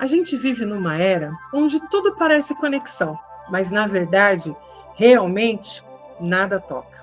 A gente vive numa era onde tudo parece conexão, mas na verdade, realmente, nada toca.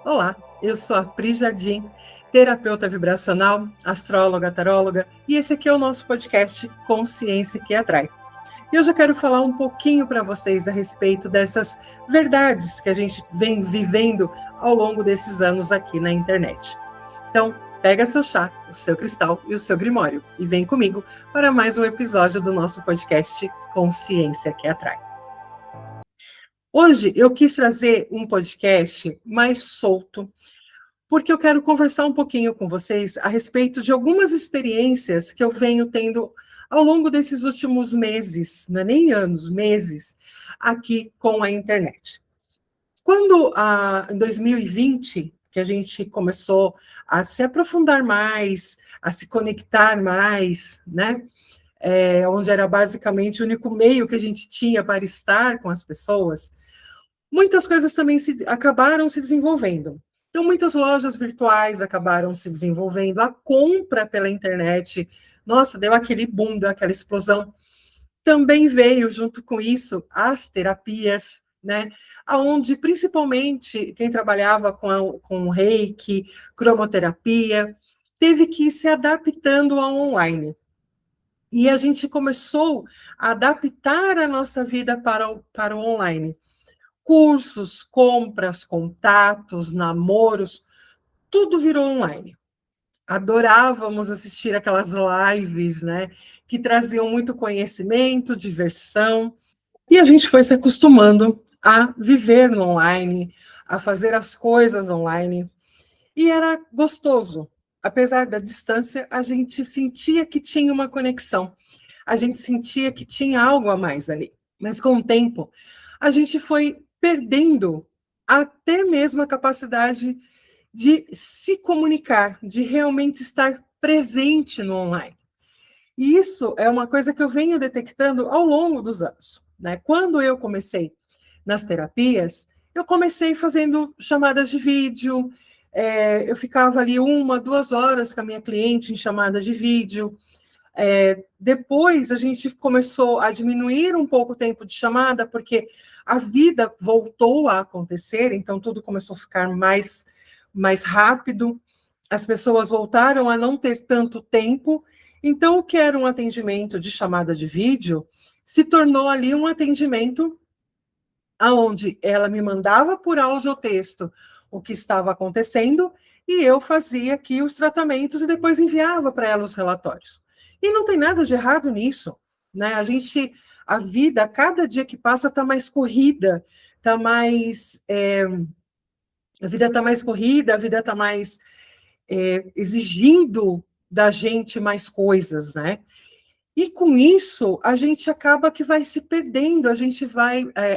Olá, eu sou a Pri Jardim, terapeuta vibracional, astróloga, taróloga, e esse aqui é o nosso podcast Consciência que Atrai. E hoje eu quero falar um pouquinho para vocês a respeito dessas verdades que a gente vem vivendo ao longo desses anos aqui na internet. Então, pega seu chá, o seu cristal e o seu grimório e vem comigo para mais um episódio do nosso podcast Consciência que Atrai. Hoje eu quis trazer um podcast mais solto, porque eu quero conversar um pouquinho com vocês a respeito de algumas experiências que eu venho tendo ao longo desses últimos meses, não é nem anos, meses, aqui com a internet. Quando, em 2020, que a gente começou a se aprofundar mais, a se conectar mais, né? Onde era basicamente o único meio que a gente tinha para estar com as pessoas, muitas coisas também acabaram se desenvolvendo. Então, muitas lojas virtuais acabaram se desenvolvendo, a compra pela internet, nossa, deu aquele boom, deu aquela explosão. Também veio, junto com isso, as terapias, né? Onde, principalmente, quem trabalhava com reiki, cromoterapia, teve que ir se adaptando ao online. E a gente começou a adaptar a nossa vida para o online. Cursos, compras, contatos, namoros, tudo virou online. Adorávamos assistir aquelas lives, né, que traziam muito conhecimento, diversão, e a gente foi se acostumando a viver no online, a fazer as coisas online, e era gostoso. Apesar da distância, a gente sentia que tinha uma conexão, a gente sentia que tinha algo a mais ali. Mas com o tempo, a gente foi perdendo até mesmo a capacidade de se comunicar, de realmente estar presente no online. E isso é uma coisa que eu venho detectando ao longo dos anos, né? Quando eu comecei nas terapias, eu comecei fazendo chamadas de vídeo, eu ficava ali 1, 2 horas com a minha cliente em chamada de vídeo. Depois a gente começou a diminuir um pouco o tempo de chamada, porque a vida voltou a acontecer, então tudo começou a ficar mais rápido, as pessoas voltaram a não ter tanto tempo, então o que era um atendimento de chamada de vídeo se tornou ali um atendimento onde ela me mandava por áudio ou texto o que estava acontecendo e eu fazia aqui os tratamentos e depois enviava para ela os relatórios. E não tem nada de errado nisso, né? A vida, cada dia que passa, está mais corrida, está mais... a vida está mais corrida, a vida está mais exigindo da gente mais coisas, né? E com isso, a gente acaba que vai se perdendo, a gente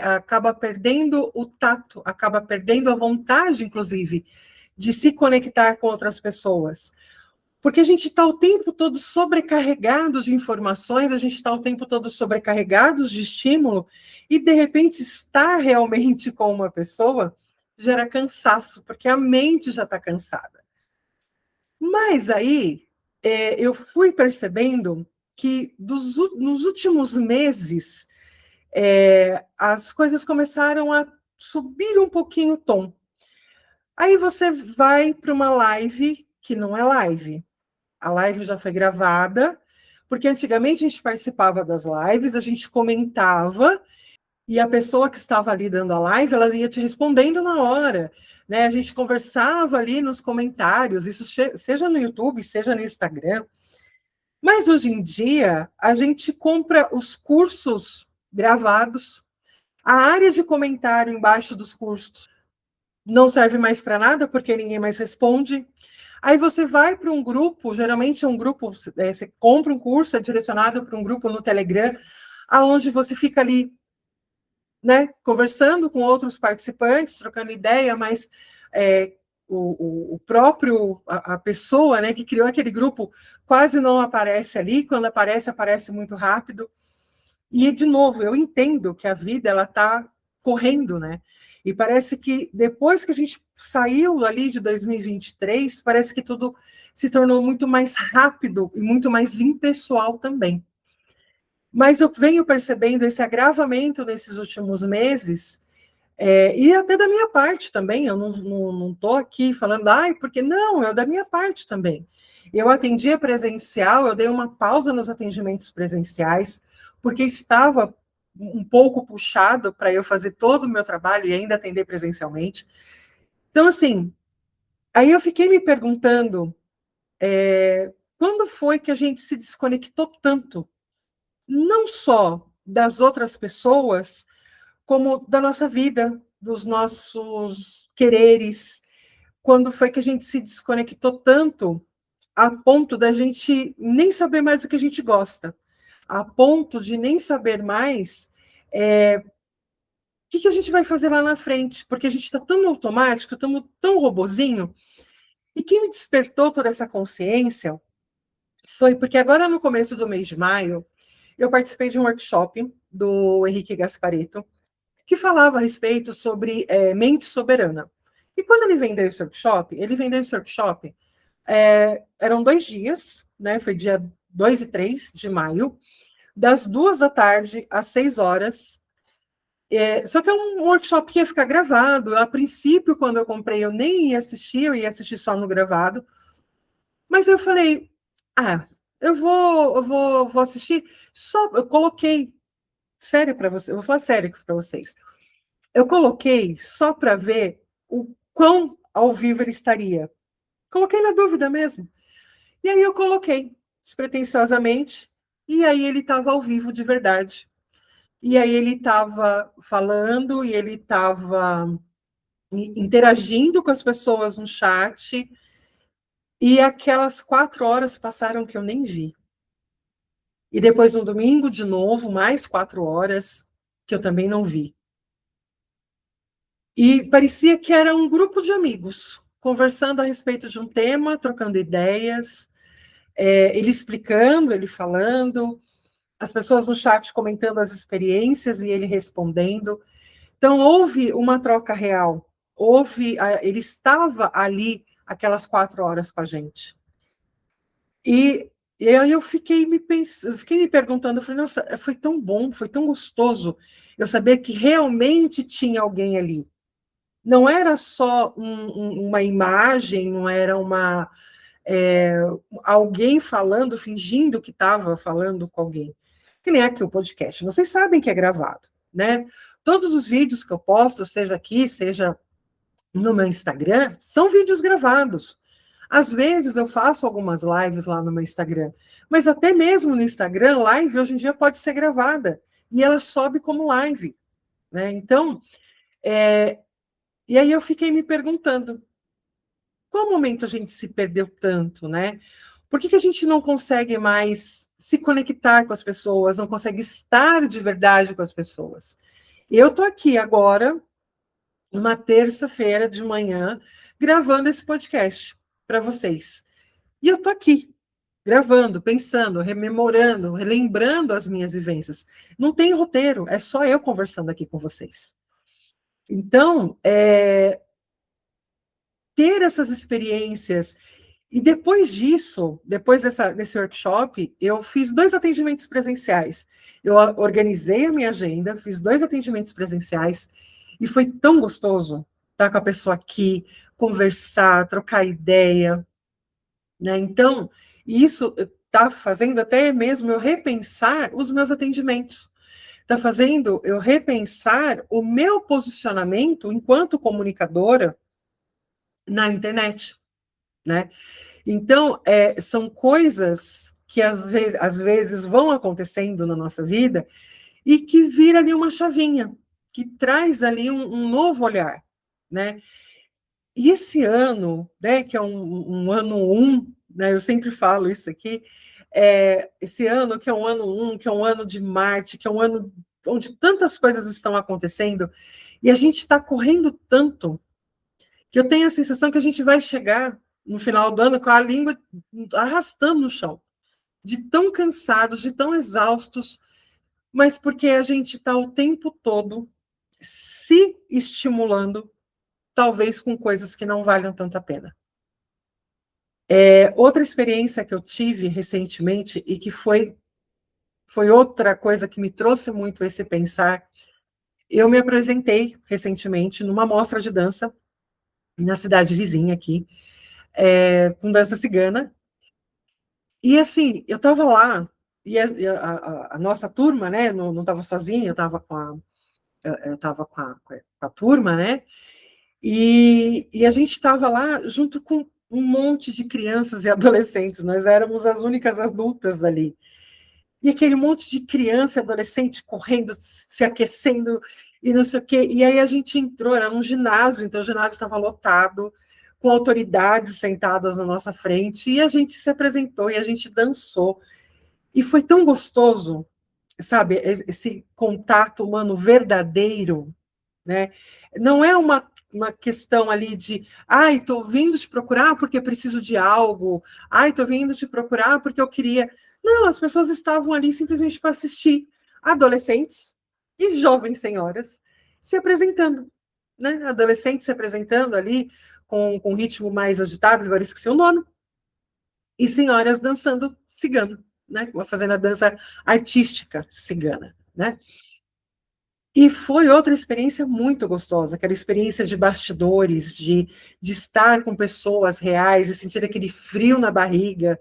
acaba perdendo o tato, acaba perdendo a vontade, inclusive, de se conectar com outras pessoas. Porque a gente está o tempo todo sobrecarregado de informações, a gente está o tempo todo sobrecarregado de estímulo, e de repente estar realmente com uma pessoa gera cansaço, porque a mente já está cansada. Mas aí eu fui percebendo que nos últimos meses as coisas começaram a subir um pouquinho o tom. Aí você vai para uma live que não é live. A live já foi gravada, porque antigamente a gente participava das lives, a gente comentava, e a pessoa que estava ali dando a live, ela ia te respondendo na hora, né? A gente conversava ali nos comentários, isso seja no YouTube, seja no Instagram. Mas hoje em dia, a gente compra os cursos gravados, a área de comentário embaixo dos cursos não serve mais para nada, porque ninguém mais responde. Aí você vai para um grupo, geralmente é um grupo, você compra um curso, é direcionado para um grupo no Telegram, aonde você fica ali, né, conversando com outros participantes, trocando ideia, mas o próprio, a pessoa, né, que criou aquele grupo quase não aparece ali, quando aparece, aparece muito rápido. E, de novo, eu entendo que a vida ela está correndo, né? E parece que depois que a gente saiu ali de 2023, parece que tudo se tornou muito mais rápido e muito mais impessoal também. Mas eu venho percebendo esse agravamento nesses últimos meses, e até da minha parte também, eu não estou aqui falando, ai, porque não, é da minha parte também. Eu atendia presencial, eu dei uma pausa nos atendimentos presenciais, porque estava um pouco puxado para eu fazer todo o meu trabalho e ainda atender presencialmente. Então, assim, aí eu fiquei me perguntando, quando foi que a gente se desconectou tanto, não só das outras pessoas, como da nossa vida, dos nossos quereres, quando foi que a gente se desconectou tanto a ponto da gente nem saber mais o que a gente gosta, a ponto de nem saber mais o que a gente vai fazer lá na frente, porque a gente está tão automático, estamos tão robozinho. E quem me despertou toda essa consciência foi porque agora no começo do mês de maio, eu participei de um workshop do Henrique Gasparetto, que falava a respeito sobre mente soberana. E quando ele vendeu esse workshop, eram 2 dias, né? Foi dia 2 e 3 de maio, das 2 da tarde às 6 horas. Só que é um workshop que ia ficar gravado. A princípio, quando eu comprei, eu nem ia assistir, eu ia assistir só no gravado. Mas eu falei, vou assistir. Só eu coloquei, sério para você, eu vou falar sério para vocês. Eu coloquei só para ver o quão ao vivo ele estaria. Coloquei na dúvida mesmo. E aí eu coloquei, despretensiosamente, e aí ele estava ao vivo de verdade. E aí ele estava falando, e ele estava interagindo com as pessoas no chat, e aquelas 4 horas passaram que eu nem vi. E depois, no domingo, de novo, mais 4 horas, que eu também não vi. E parecia que era um grupo de amigos, conversando a respeito de um tema, trocando ideias, ele explicando, ele falando, as pessoas no chat comentando as experiências e ele respondendo. Então, houve uma troca real, ele estava ali aquelas 4 horas com a gente. E aí eu fiquei me perguntando, eu falei, nossa, foi tão bom, foi tão gostoso eu saber que realmente tinha alguém ali. Não era só uma imagem, não era é, alguém falando, fingindo que estava falando com alguém. Que nem aqui o podcast. Vocês sabem que é gravado, né? Todos os vídeos que eu posto, seja aqui, seja no meu Instagram, são vídeos gravados. Às vezes eu faço algumas lives lá no meu Instagram, mas até mesmo no Instagram, live hoje em dia pode ser gravada e ela sobe como live, né? Então, e aí eu fiquei me perguntando, qual momento a gente se perdeu tanto, né? Por que a gente não consegue mais se conectar com as pessoas, não consegue estar de verdade com as pessoas? Eu estou aqui agora, uma terça-feira de manhã, gravando esse podcast para vocês. E eu estou aqui, gravando, pensando, rememorando, relembrando as minhas vivências. Não tem roteiro, é só eu conversando aqui com vocês. Então, ter essas experiências. E depois disso, depois desse workshop, eu fiz 2 atendimentos presenciais. Eu organizei a minha agenda, fiz 2 atendimentos presenciais, e foi tão gostoso estar com a pessoa aqui, conversar, trocar ideia, né? Então, isso está fazendo até mesmo eu repensar os meus atendimentos. Está fazendo eu repensar o meu posicionamento enquanto comunicadora na internet, né? Então, são coisas que às vezes vão acontecendo na nossa vida e que vira ali uma chavinha, que traz ali um novo olhar, né? E esse ano, né, que é um ano 1, né, eu sempre falo isso aqui, esse ano que é um ano 1, que é um ano de Marte, que é um ano onde tantas coisas estão acontecendo, e a gente está correndo tanto, que eu tenho a sensação que a gente vai chegar no final do ano com a língua arrastando no chão, de tão cansados, de tão exaustos, mas porque a gente está o tempo todo se estimulando, talvez com coisas que não valham tanta pena. Outra experiência que eu tive recentemente e que foi foi outra coisa que me trouxe muito esse pensar. Eu me apresentei recentemente numa mostra de dança na cidade vizinha aqui, com dança cigana. E assim, eu estava lá, e a nossa turma, né, não estava sozinha, eu estava com a turma, né, e a gente estava lá junto com um monte de crianças e adolescentes, nós éramos as únicas adultas ali. E aquele monte de criança e adolescente correndo, se aquecendo e não sei o quê. E aí a gente entrou, era num ginásio, então o ginásio estava lotado, com autoridades sentadas na nossa frente, e a gente se apresentou e a gente dançou. E foi tão gostoso, sabe, esse contato humano verdadeiro, né? Não é uma questão ali de, ai, estou vindo te procurar porque preciso de algo, ai, estou vindo te procurar porque eu queria. Não, as pessoas estavam ali simplesmente para assistir adolescentes e jovens senhoras se apresentando, né? Adolescentes se apresentando ali com um ritmo mais agitado, agora esqueci o nome, e senhoras dançando cigano, né? Fazendo a dança artística cigana, né? E foi outra experiência muito gostosa, aquela experiência de bastidores, de estar com pessoas reais, de sentir aquele frio na barriga.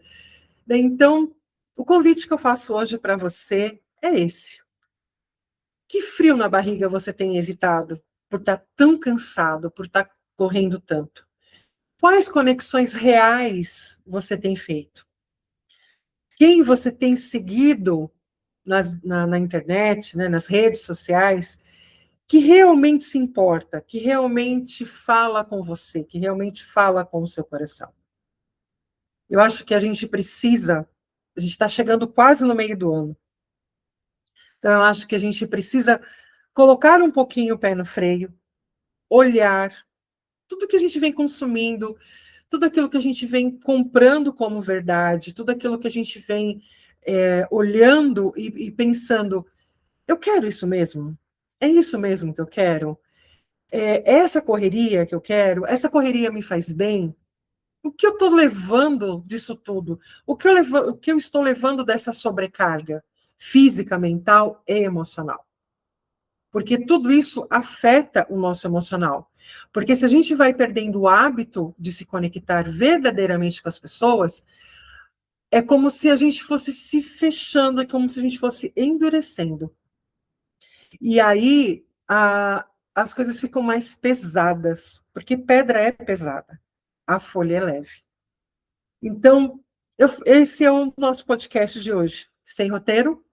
Então, o convite que eu faço hoje para você é esse. Que frio na barriga você tem evitado por estar tão cansado, por estar correndo tanto? Quais conexões reais você tem feito? Quem você tem seguido na internet, né, nas redes sociais, que realmente se importa, que realmente fala com você, que realmente fala com o seu coração. Eu acho que a gente está chegando quase no meio do ano, então eu acho que a gente precisa colocar um pouquinho o pé no freio, olhar tudo que a gente vem consumindo, tudo aquilo que a gente vem comprando como verdade, tudo aquilo que a gente vem olhando e pensando, eu quero isso mesmo? É isso mesmo que eu quero? Essa correria que eu quero, essa correria me faz bem? O que eu estou levando disso tudo? O que eu estou levando dessa sobrecarga física, mental e emocional? Porque tudo isso afeta o nosso emocional. Porque se a gente vai perdendo o hábito de se conectar verdadeiramente com as pessoas, é como se a gente fosse se fechando, é como se a gente fosse endurecendo. E aí as coisas ficam mais pesadas, porque pedra é pesada, a folha é leve. Então, esse é o nosso podcast de hoje. Sem roteiro,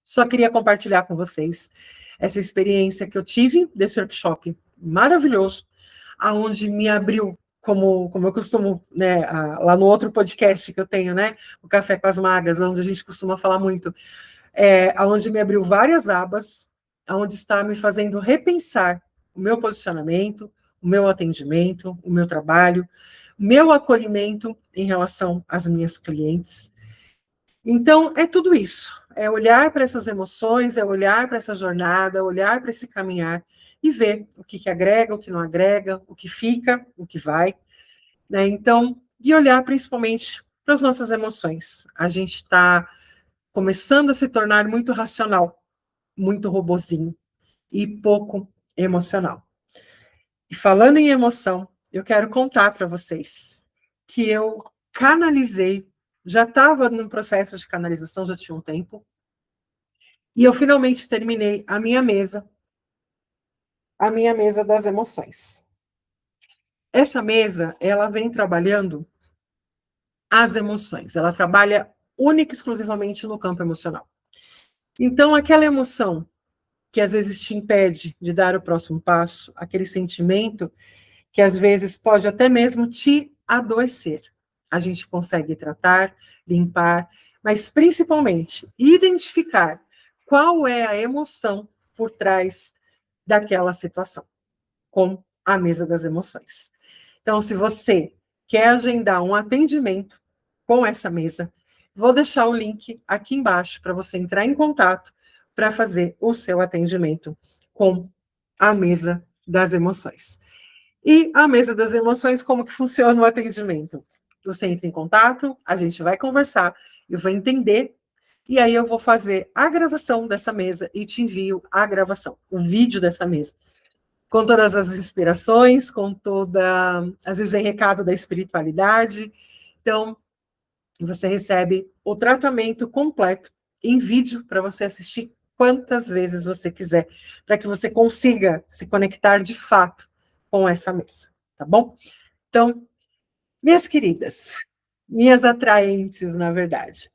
só queria compartilhar com vocês essa experiência que eu tive desse workshop maravilhoso, aonde me abriu, como eu costumo, né, lá no outro podcast que eu tenho, né, o Café com as Magas, onde a gente costuma falar muito, aonde me abriu várias abas, aonde está me fazendo repensar o meu posicionamento, o meu atendimento, o meu trabalho, meu acolhimento em relação às minhas clientes. Então, é tudo isso. É olhar para essas emoções, é olhar para essa jornada, olhar para esse caminhar e ver o que agrega, o que não agrega, o que fica, o que vai. Né? Então, e olhar principalmente para as nossas emoções. A gente está começando a se tornar muito racional, muito robozinho e pouco emocional. E falando em emoção, eu quero contar para vocês que eu canalizei, já estava no processo de canalização, já tinha um tempo, e eu finalmente terminei a minha mesa das emoções. Essa mesa, ela vem trabalhando as emoções, ela trabalha única e exclusivamente no campo emocional. Então, aquela emoção que às vezes te impede de dar o próximo passo, aquele sentimento que às vezes pode até mesmo te adoecer. A gente consegue tratar, limpar, mas principalmente identificar qual é a emoção por trás daquela situação, com a mesa das emoções. Então, se você quer agendar um atendimento com essa mesa, vou deixar o link aqui embaixo para você entrar em contato para fazer o seu atendimento com a mesa das emoções. E a mesa das emoções, como que funciona o atendimento? Você entra em contato, a gente vai conversar, eu vou entender E aí eu vou fazer a gravação dessa mesa e te envio a gravação, o vídeo dessa mesa. Com todas as inspirações, com toda... Às vezes vem recado da espiritualidade. Então, você recebe o tratamento completo em vídeo para você assistir quantas vezes você quiser, para que você consiga se conectar de fato com essa mesa, tá bom? Então, minhas queridas, minhas atraentes, na verdade,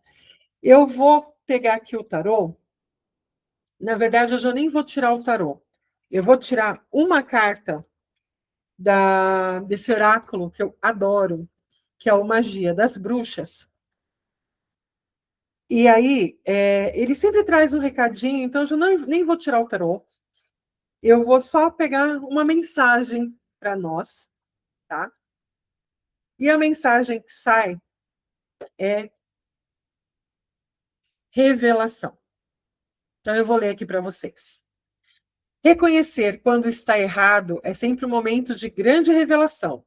eu vou pegar aqui o tarô. Na verdade, hoje eu nem vou tirar o tarô. Eu vou tirar uma carta desse oráculo que eu adoro, que é o Magia das Bruxas. E aí, ele sempre traz um recadinho, então eu nem vou tirar o tarô. Eu vou só pegar uma mensagem para nós, tá? E a mensagem que sai é revelação. Então eu vou ler aqui para vocês. Reconhecer quando está errado é sempre um momento de grande revelação.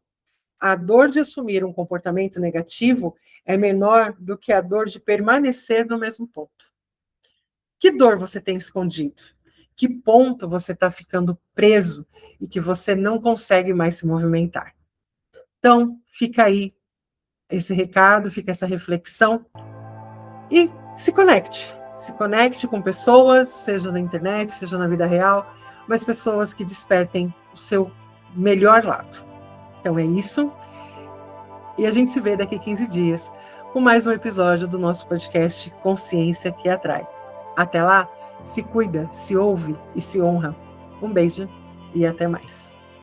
A dor de assumir um comportamento negativo é menor do que a dor de permanecer no mesmo ponto. Que dor você tem escondido? Que ponto você está ficando preso e que você não consegue mais se movimentar? Então, fica aí esse recado, fica essa reflexão e se conecte. Se conecte com pessoas, seja na internet, seja na vida real, mas pessoas que despertem o seu melhor lado. Então é isso. E a gente se vê daqui a 15 dias com mais um episódio do nosso podcast Consciência que Atrai. Até lá, se cuida, se ouve e se honra. Um beijo e até mais.